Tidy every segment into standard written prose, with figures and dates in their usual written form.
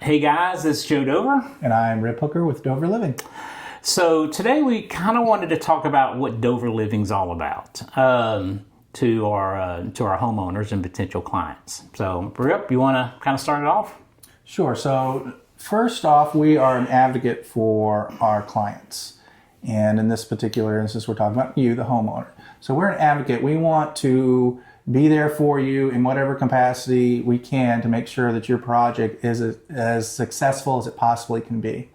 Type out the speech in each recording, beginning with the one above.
Hey guys, it's Joe Dover. And I'm Rip Hooker with Dover Living. So today we kind of wanted to talk about what Dover Living's all about to our homeowners and potential clients. So Rip, you want to kind of start it off? Sure. So first off, we are an advocate for our clients. And in this particular instance, we're talking about you, the homeowner. So we're an advocate. We want to be there for you in whatever capacity we can to make sure that your project is as successful as it possibly can be.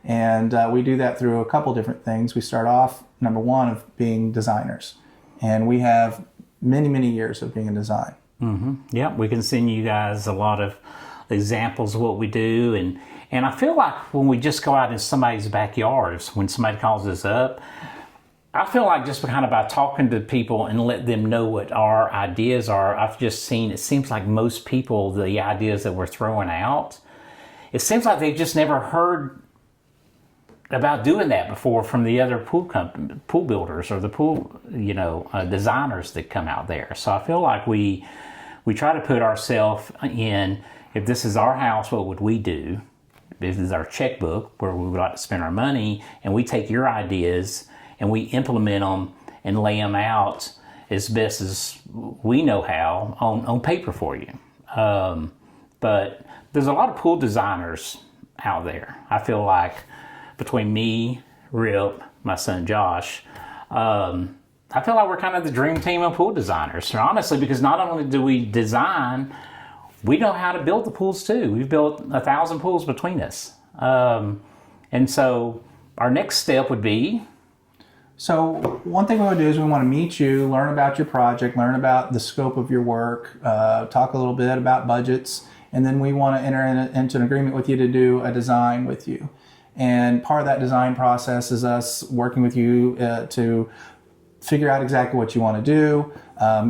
And we do that through a couple different things. We start off, number one, of being designers. And we have many, many years of being in design. Mm-hmm. Yeah, we can send you guys a lot of examples of what we do. And I feel like when we just go out in somebody's backyard, when somebody calls us up, I feel like just kind of by talking to people and let them know what our ideas are, I've just seen, it seems like most people, the ideas that we're throwing out, it seems like they've just never heard about doing that before from the other pool builders or the pool, designers that come out there. So I feel like we try to put ourselves in, if this is our house, what would we do? This is our checkbook where we would like to spend our money, and we take your ideas and we implement them and lay them out as best as we know how on paper for you. But there's a lot of pool designers out there. I feel like between me, Rip, my son Josh, I feel like we're kind of the dream team of pool designers. So honestly, because not only do we design, we know how to build the pools too. We've built 1,000 pools between us. And so our next step would be, so one thing we would do is we want to meet you, learn about your project, learn about the scope of your work, talk a little bit about budgets, and then we want to enter into an agreement with you to do a design with you. And part of that design process is us working with you to figure out exactly what you want to do,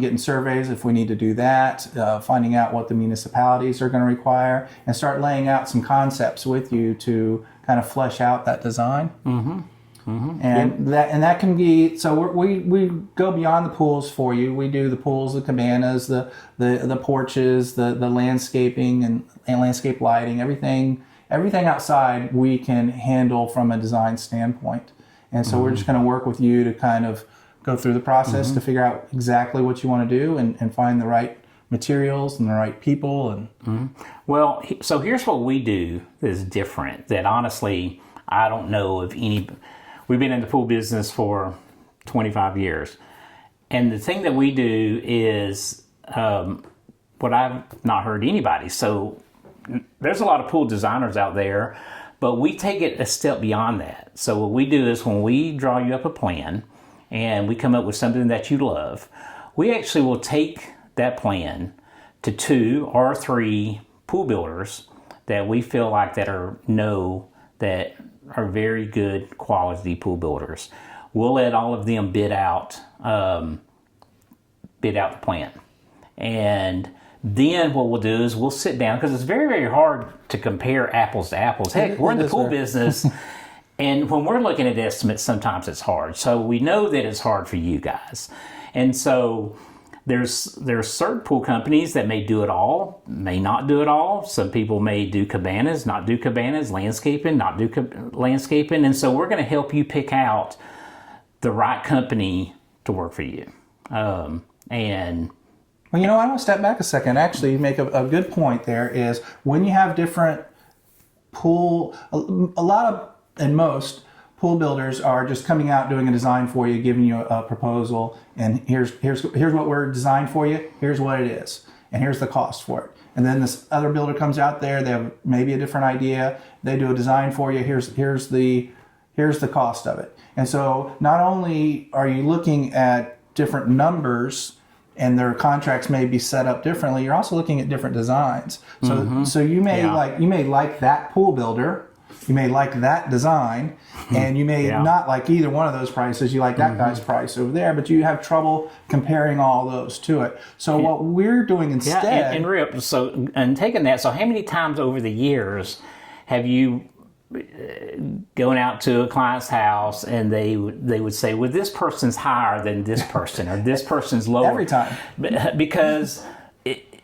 getting surveys if we need to do that, finding out what the municipalities are going to require, and start laying out some concepts with you to kind of flesh out that design. Mm-hmm. Mm-hmm. And that can be, so we go beyond the pools for you. We do the pools, the cabanas, the porches, the landscaping and landscape lighting, everything outside we can handle from a design standpoint. And so we're just going to work with you to kind of go through the process to figure out exactly what you want to do and find the right materials and the right people. And Well, so here's what we do that's different, that honestly, I don't know of any. We've been in the pool business for 25 years. And the thing that we do is what I've not heard anybody. So there's a lot of pool designers out there, but we take it a step beyond that. So what we do is when we draw you up a plan and we come up with something that you love, we actually will take that plan to 2 or 3 pool builders that we feel like that are very good quality pool builders. We'll let all of them bid out the plan. And then what we'll do is we'll sit down, because it's very, very hard to compare apples to apples. Heck, we're in the pool business, and when we're looking at estimates, sometimes it's hard. So we know that it's hard for you guys. And so there's certain pool companies that may do it all, may not do it all. Some people may do cabanas, not do cabanas, landscaping, not do landscaping. And so we're going to help you pick out the right company to work for you. Well, I want to step back a second. Actually, you make a good point there is when you have different pool, a lot of, and most pool builders are just coming out, doing a design for you, giving you a proposal, and here's what we're designed for you, here's what it is, and here's the cost for it. And then this other builder comes out there, they have maybe a different idea, they do a design for you, here's the cost of it. And so not only are you looking at different numbers and their contracts may be set up differently, you're also looking at different designs. So you may like that pool builder, you may like that design, and you may not like either one of those prices. You like that guy's price over there, but you have trouble comparing all those to it. So what we're doing instead... Yeah, and Rip, and taking that, so how many times over the years have you going out to a client's house and they would say, well, this person's higher than this person, or this person's lower? Every time. Because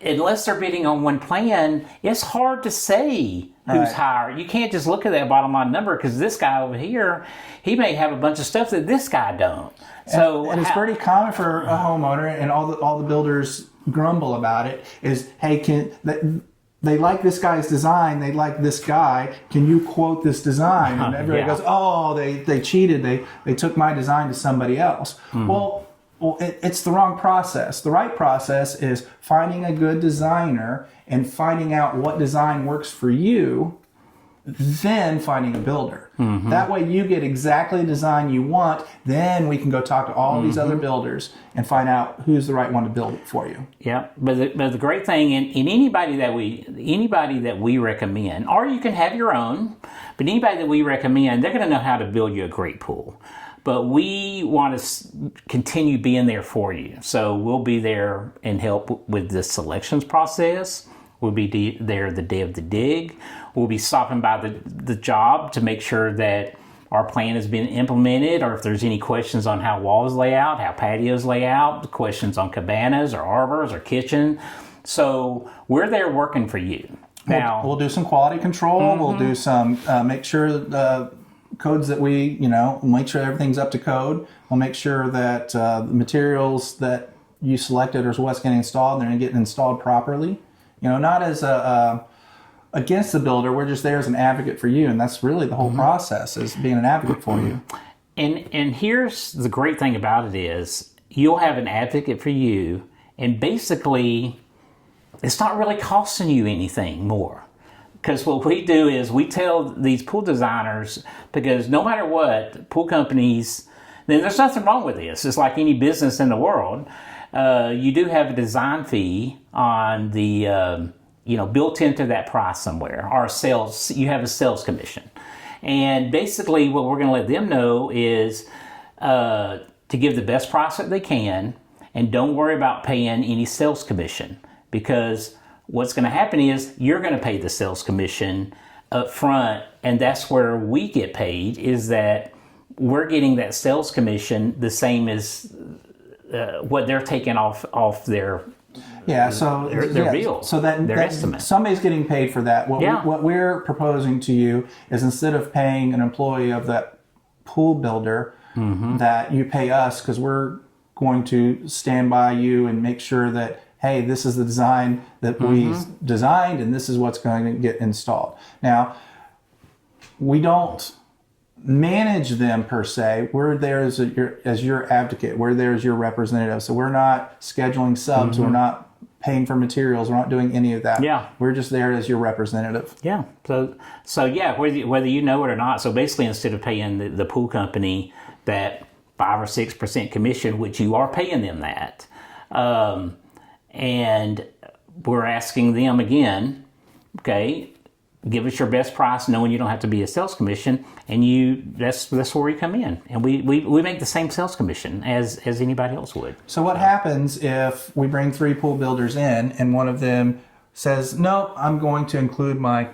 unless they're bidding on one plan, it's hard to say who's higher. You can't just look at that bottom line number because this guy over here, he may have a bunch of stuff that this guy don't. So and it's pretty common for a homeowner, and all the builders grumble about it. Is, hey, they like this guy's design. They like this guy. Can you quote this design? And everybody goes, oh, they cheated. They took my design to somebody else. Well, it's the wrong process. The right process is finding a good designer and finding out what design works for you, then finding a builder. That way you get exactly the design you want. Then we can go talk to all these other builders and find out who's the right one to build it for you. Yeah, but the great thing in anybody that we recommend, or you can have your own, but anybody that we recommend, they're going to know how to build you a great pool. But we want to continue being there for you. So we'll be there and help with the selections process. We'll be there the day of the dig. We'll be stopping by the job to make sure that our plan has been implemented, or if there's any questions on how walls lay out, how patios lay out, questions on cabanas or arbors or kitchen. So we're there working for you. Now we'll do some quality control. We'll do some make sure the codes that we, make sure everything's up to code. We'll make sure that the materials that you selected are what's getting installed, and they're getting installed properly. Not as against the builder. We're just there as an advocate for you, and that's really the whole process, is being an advocate for you. And here's the great thing about it is you'll have an advocate for you, and basically it's not really costing you anything more. Because what we do is we tell these pool designers, because no matter what, pool companies, then there's nothing wrong with this. It's like any business in the world. You do have a design fee on the, built into that price somewhere, or you have a sales commission. And basically what we're going to let them know is to give the best price that they can, and don't worry about paying any sales commission, because what's going to happen is you're going to pay the sales commission up front, and that's where we get paid, is that we're getting that sales commission the same as what they're taking off their bill, so that estimate. Somebody's getting paid for that. What we're proposing to you is, instead of paying an employee of that pool builder, that you pay us, because we're going to stand by you and make sure that, hey, this is the design that we designed, and this is what's going to get installed. Now, we don't manage them per se. We're there as your advocate. We're there as your representative. So we're not scheduling subs. We're not paying for materials. We're not doing any of that. Yeah. We're just there as your representative. Yeah. So yeah, whether you know it or not. So basically, instead of paying the pool company that 5 or 6% commission, which you are paying them that, and we're asking them again, okay, give us your best price, knowing you don't have to be a sales commission, and that's where we come in, and we make the same sales commission as anybody else would. So what happens if we bring 3 pool builders in, and one of them says, no, I'm going to include my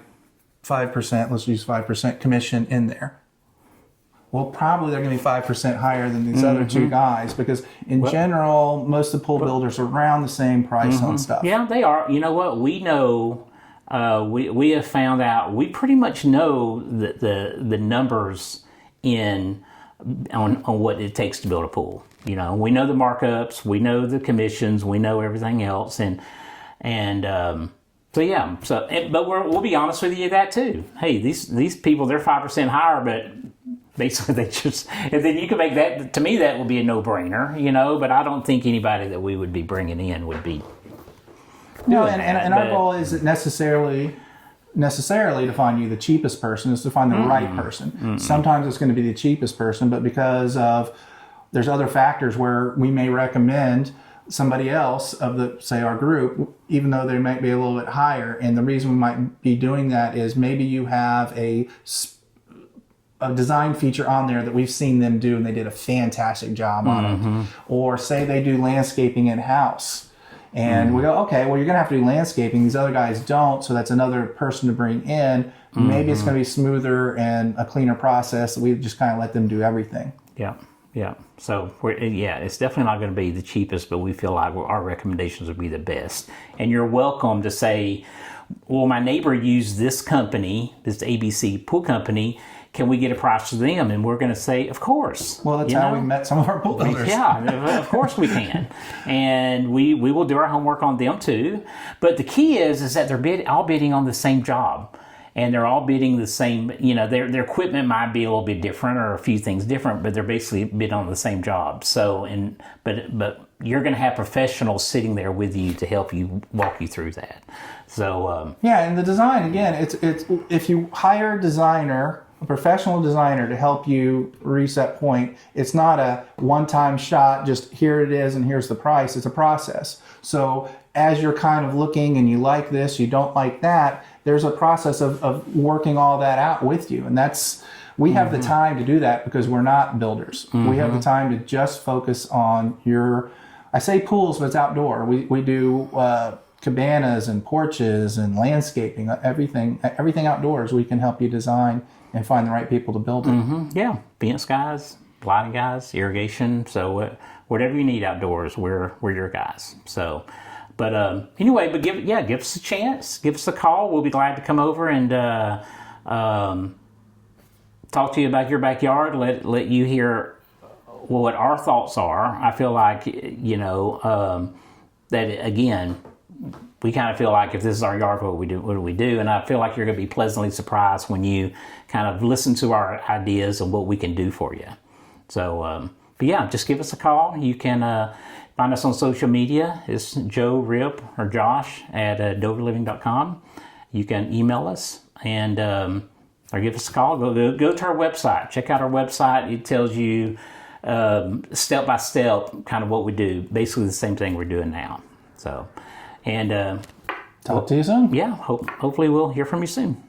5%, let's use 5% commission in there? Well, probably they're going to be 5% higher than these other 2 guys, because in general, most of the pool builders are around the same price on stuff. Yeah, they are. You know what? We know, we have found out, we pretty much know the numbers on what it takes to build a pool. We know the markups, we know the commissions, we know everything else, and so yeah. But we'll be honest with you that too. Hey, these people, they're 5% higher, but basically they just, and then you can make that, to me, that would be a no-brainer, but I don't think anybody that we would be bringing in would be no, and our goal isn't necessarily to find you the cheapest person, is to find the right person. Sometimes it's going to be the cheapest person, but because of, there's other factors where we may recommend somebody else of say our group, even though they might be a little bit higher. And the reason we might be doing that is maybe you have a design feature on there that we've seen them do, and they did a fantastic job on it. Or say they do landscaping in-house, and we go, okay, well, you're going to have to do landscaping. These other guys don't, so that's another person to bring in. Maybe it's going to be smoother and a cleaner process. We just kind of let them do everything. Yeah. Yeah. So it's definitely not going to be the cheapest, but we feel like our recommendations would be the best. And you're welcome to say, well, my neighbor used this company, this ABC pool company. Can we get a price to them? And we're going to say, of course. Well, that's how we met some of our pool builders. Yeah, of course we can. And we will do our homework on them too. But the key is that they're all bidding on the same job. And they're all bidding the same, their equipment might be a little bit different or a few things different, but they're basically bidding on the same job. So, but you're going to have professionals sitting there with you to help you walk you through that. So, and the design, again, it's if you hire a designer, a professional designer to help you reach that point, it's not a one-time shot, just here it is and here's the price. It's a process. So as you're kind of looking and you like this, you don't like that, there's a process of working all that out with you. And we have the time to do that because we're not builders. We have the time to just focus on I say pools, but it's outdoor. We do cabanas and porches and landscaping, everything outdoors. We can help you design and find the right people to build it. Yeah, fence guys, lighting guys, irrigation. So whatever you need outdoors, we're your guys. So, but anyway, but give us a chance, give us a call. We'll be glad to come over and talk to you about your backyard. Let you hear what our thoughts are. I feel like that again. We kind of feel like if this is our yard, what do we do? And I feel like you're going to be pleasantly surprised when you kind of listen to our ideas and what we can do for you. So, but yeah, just give us a call. You can find us on social media. It's Joe, Rip, or Josh at doverliving.com. You can email us and or give us a call. Go to our website. Check out our website. It tells you step by step kind of what we do. Basically the same thing we're doing now. So. And talk to you soon. Yeah, hopefully we'll hear from you soon.